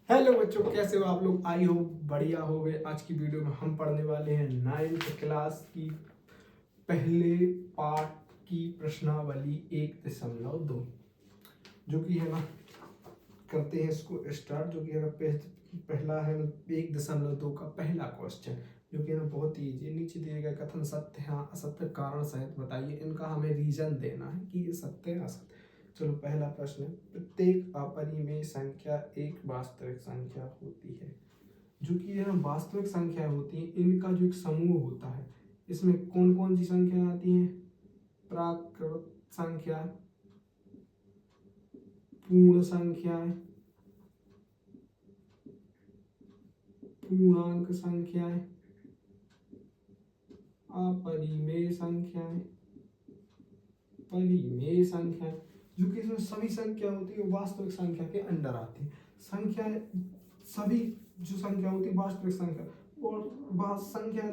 Hello बच्चों, कैसे हो आप लोग। आई हो बढ़िया हो गए। आज की वीडियो में हम पढ़ने वाले हैं 9th क्लास की पहले पार्ट की प्रश्नावली 1.2, जो कि है ना, करते हैं इसको स्टार्ट। जो कि है ना, पहला है ना 1.2 का पहला क्वेश्चन, जो कि है ना बहुत ही इजी। नीचे दिए गए कथन सत्य हाँ असत्य कारण सहित बताइए। इनका हमें रीजन देना है कि ये सत्य है असत्य। चलो, पहला प्रश्न है, प्रत्येक अपरिमेय संख्या एक वास्तविक संख्या होती है। जो कि है ना वास्तविक संख्या होती है, इनका जो एक समूह होता है, इसमें कौन कौन सी संख्या आती हैं? प्राकृत संख्या, पूर्ण संख्याएं, पूर्णांक संख्याएं, अपरिमेय संख्याएं, परिमेय संख्याएं। जो कि इसमें सभी संख्या होती है वास्तविक संख्या के अंडर आती है। संख्या सभी जो संख्या होती है वास्तविक संख्या, और संख्या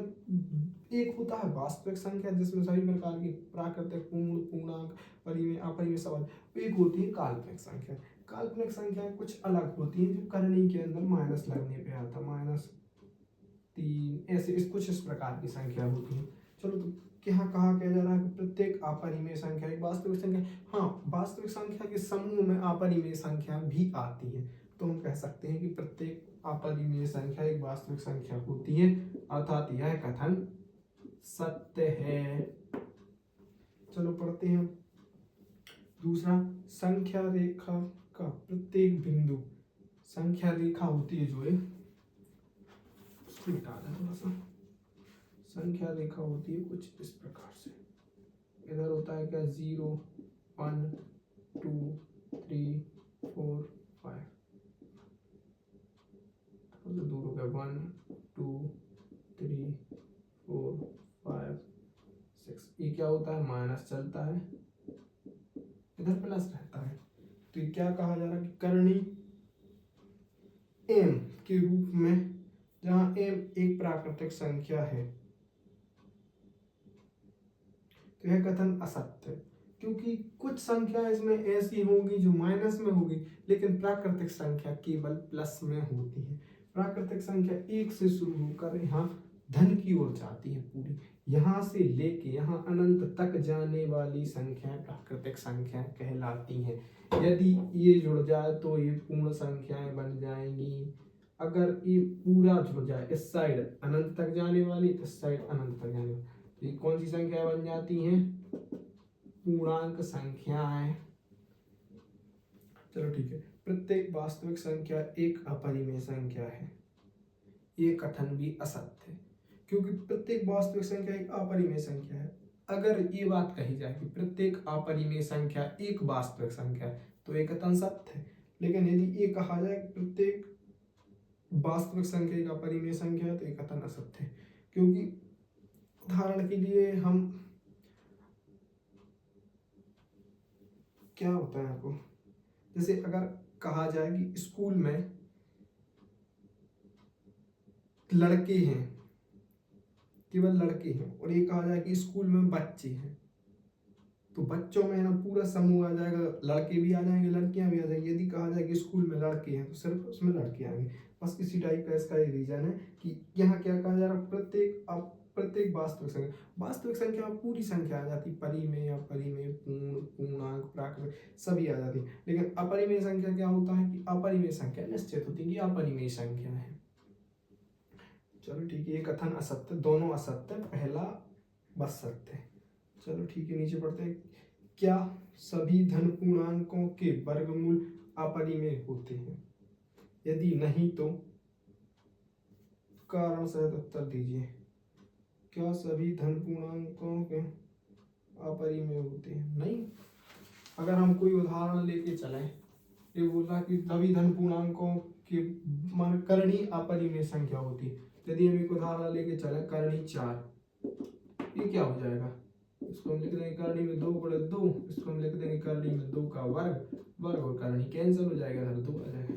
एक होता है वास्तविक संख्या जिसमें सभी प्रकार की प्राकृतिक, पूर्ण, पूर्णांक, परिमेय, अपरिमेय सब। एक होती है काल्पनिक संख्या। काल्पनिक संख्या कुछ अलग होती है, जो करनी के अंदर माइनस लगने पे आता है, -3, ऐसे कुछ इस प्रकार की संख्या होती है। चलो, तो क्या जा रहा है कि प्रत्येक अपरिमेय संख्या एक वास्तविक संख्या। हाँ, वास्तविक संख्या के समूह में अपरिमेय संख्या भी आती है, तो हम कह सकते हैं कि प्रत्येक अपरिमेय संख्या एक वास्तविक संख्या होती है, अर्थात यह कथन सत्य है। चलो पढ़ते हैं दूसरा। संख्या रेखा का प्रत्येक बिंदु, संख्या रेखा होती है जो है, उसको मिटा दें थोड़ा सा। संख्या रेखा होती है कुछ इस प्रकार से। इधर होता है क्या, 0, 1, 2, 3, 4, 5। तो दूर हो गया, 1, 2, 3, 4, 5, 6। ये क्या होता है, माइनस चलता है, इधर प्लस रहता है। तो ये क्या कहा जा रहा है कि करनी m के रूप में, जहां m एक प्राकृतिक संख्या है, तो यह कथन असत्य है। क्योंकि कुछ संख्या इसमें ऐसी होगी जो माइनस में होगी, लेकिन प्राकृतिक संख्या केवल प्लस में होती है। प्राकृतिक संख्या एक से शुरू होकर यहाँ धन की ओर जाती है पूरी, यहाँ से लेके यहाँ अनंत तक जाने वाली संख्या प्राकृतिक संख्या कहलाती हैं। यदि ये जुड़ जाए तो ये पूर्ण संख्याएं बन जाएंगी। अगर ये पूरा जुड़ जाए, इस साइड अनंत तक जाने वाली, इस साइड अनंत तक जाने वाली, तो ये कौन सी संख्या बन जाती हैं? पूर्णांक संख्याएं। चलो ठीक है। प्रत्येक वास्तविक संख्या एक अपरिमेय संख्या है, ये कथन भी असत्य है, क्योंकि प्रत्येक वास्तविक संख्या एक अपरिमेय संख्या है। अगर ये बात कही जाए कि प्रत्येक अपरिमेय संख्या एक वास्तविक संख्या है, तो एक कथन सत्य है। लेकिन यदि ये कहा जाए कि प्रत्येक वास्तविक संख्या एक अपरिमेय संख्या है, तो एक कथन असत्य है। क्योंकि उदाहरण के लिए हम, क्या होता है आपको, जैसे अगर कहा जाए कि स्कूल में लड़के हैं, केवल लड़के हैं, और ये कहा जाए कि स्कूल में बच्चे हैं, तो बच्चों में ना पूरा समूह आ जाएगा, लड़के भी आ जाएंगे, लड़कियां भी आ जाएंगी। यदि कहा जाए कि स्कूल में लड़के हैं, तो सिर्फ उसमें लड़के आएंगे। बस इसी टाइप का इसका ये रीजन है कि यहाँ क्या कहा जा रहा है, प्रत्येक वास्तविक संख्या, वास्तविक संख्या में पूरी संख्या आ जाती, परिमेय, अपरिमेय, पूर्ण, पूर्णांक, प्राकृतिक सभी आ जाती। लेकिन अपरिमेय संख्या क्या होता है कि अपरिमेय संख्या निश्चित होती है कि अपरिमेय संख्या है। चलो ठीक है, ये कथन असत्य, दोनों असत्य, पहला बस सत्य है। चलो ठीक है, नीचे पढ़ते हैं। क्या सभी धन पूर्णांकों के वर्गमूल अपरिमेय होते हैं? यदि नहीं तो कारण सहित उत्तर दीजिए। क्या सभी धन पूर्णांकों के अपरिमेय होते हैं? नहीं। अगर हम कोई उदाहरण लेके चलें, ये बोल रहा कि सभी धन पूर्णांकों के मान करणी अपरिमेय संख्या होती है। यदि हम एक उदाहरण लेके चले, करणी 4, ये क्या हो जाएगा, इसको हम लिख देंगे करणी में 2/2, इसको हम लिख देंगे करणी में 2 का वर्ग, और करणी कैंसिल हो जाएगा, 2 आ जाएगा।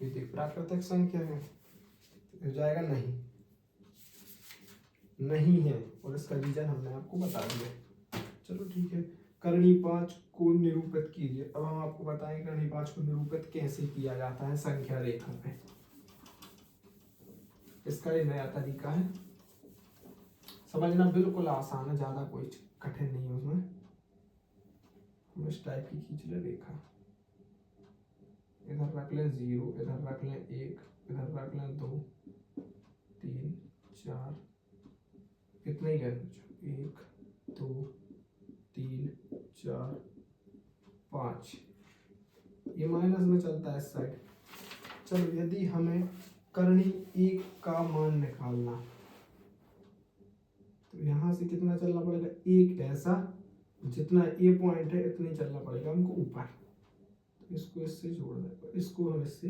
ये तो प्राकृतिक संख्या है, हो जाएगा नहीं, नहीं है, और इसका रीजन हमने आपको बता दिया। चलो ठीक है, करणी 5 को निरूपित कीजिए। अब हम आपको बताएं करणी 5 को निरूपित कैसे किया जाता है संख्या रेखा में। इसका ये नया तरीका है, समझना बिल्कुल आसान है, ज्यादा कोई कठिन नहीं है उसमें। हम इस टाइप की खींच ले रेखा, इधर रख लें 0, इधर रख लें 1, इधर रख लें 2, 3, 4, कितने ही लें, 1, 2, 3, 4, 5, ये माइनस में चलता है इस साइड। चलो यदि हमें करणी 1 का मान निकालना, तो यहाँ से कितना चलना पड़ेगा, एक ऐसा, जितना ए पॉइंट है इतने चलना पड़ेगा हमको ऊपर। तो इसको इससे जोड़ दें, इसको हम इससे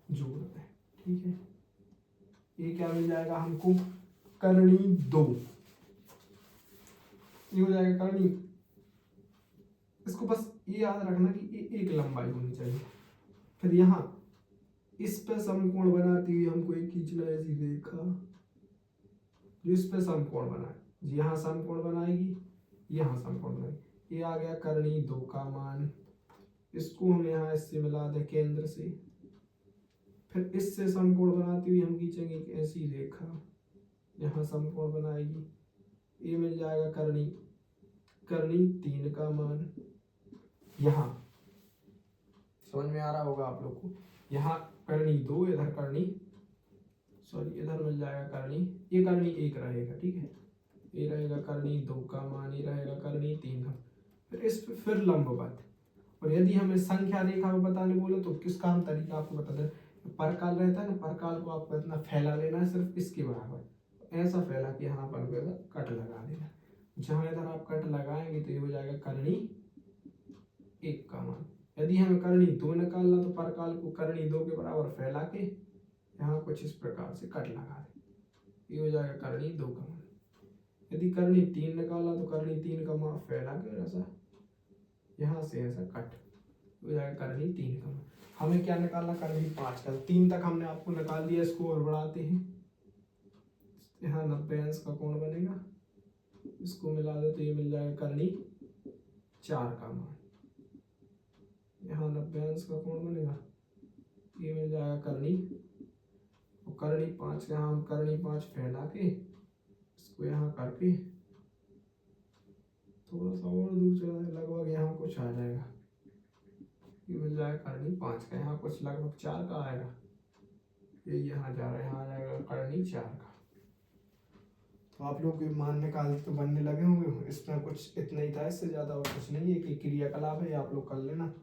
जोड़ दें, ठीक है। ये क्या मिल जाएगा हमको, करणी 2, ये हो जाएगा करणी। इसको बस ये याद रखना कि ये एक लंबाई होनी चाहिए। फिर यहाँ इस पे समकोण बनाती हुई हमको एक खींचना है ऐसी रेखा जो इस पे समकोण बनाए, यहाँ समकोण बनाएगी, यहाँ समकोण बनाएगी। ये आ गया करणी 2 का मान। इसको हम यहाँ इससे मिला दें केंद्र से, फिर इससे समकोण बनाती हुई हम खींचेंगे एक ऐसी रेखा, यहाँ समकोण बनाएगी। ये मिल जाएगा करणी 3 का मान। यहाँ समझ में आ रहा होगा आप लोग को, यहाँ करणी 2, इधर करणी, सॉरी इधर मिल जाएगा करणी, ये करणी 1 रहेगा, ठीक है। ये रहेगा करणी 2 का मान, ये रहेगा करणी 3 का। फिर इस फिर लंबवत। और यदि हमें संख्या रेखा में बताने बोले तो किसका हम तरीका आपको बता दें, परकाल रहता है ना, परकाल को आपको इतना फैला लेना है सिर्फ इसके बराबर, ऐसा फैला कि यहाँ पर कट लगा देना। जहाँ इधर आप कट लगाएंगे तो ये हो जाएगा करणी 1 का मान। यदि हमें करणी 2 निकालना तो परकाल को करणी 2 के बराबर फैला के यहाँ कुछ इस प्रकार से कट लगा दे, ये हो जाएगा करणी 2 का मान। यदि करणी 3 निकालना तो करणी 3 का मान फैला के ऐसा यहाँ से ऐसा कट, हो जाएगा करणी 3 का मान। हमें क्या निकालना, करणी 5 का। 3 तक हमने आपको निकाल दिया, इसको और बढ़ाते हैं। यहाँ 90 अंश का कोण बनेगा, इसको मिला दे तो ये मिल जाएगा करणी 4 का मान। यहाँ 90 अंश का कोण बनेगा, ये मिल जाएगा करणी, और करणी 5 का हम करणी 5 फैला के इसको यहाँ करके थोड़ा सा और दूर चला जाए, लगभग यहाँ कुछ आ जाएगा, ये मिल जाएगा करणी 5 का। यहाँ कुछ लगभग 4 का आएगा, ये यहाँ जा रहा है, यहाँ आ जाएगा करणी 4 का। तो आप लोग के मान निकाल तो बनने लगे होंगे, इसमें कुछ इतना ही था, इससे ज़्यादा और कुछ नहीं है कि क्रियाकलाप है, आप लोग कर लेना।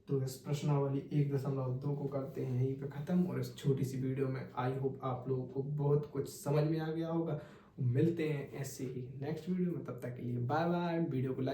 तो इस प्रश्नावली 1.2 को करते हैं यहीं पे ख़त्म। और इस छोटी सी वीडियो में आई होप आप लोगों को बहुत कुछ समझ में आ गया होगा। मिलते हैं ऐसे ही नेक्स्ट वीडियो में, तब तक के लिए बाय बाय। वीडियो को लाइक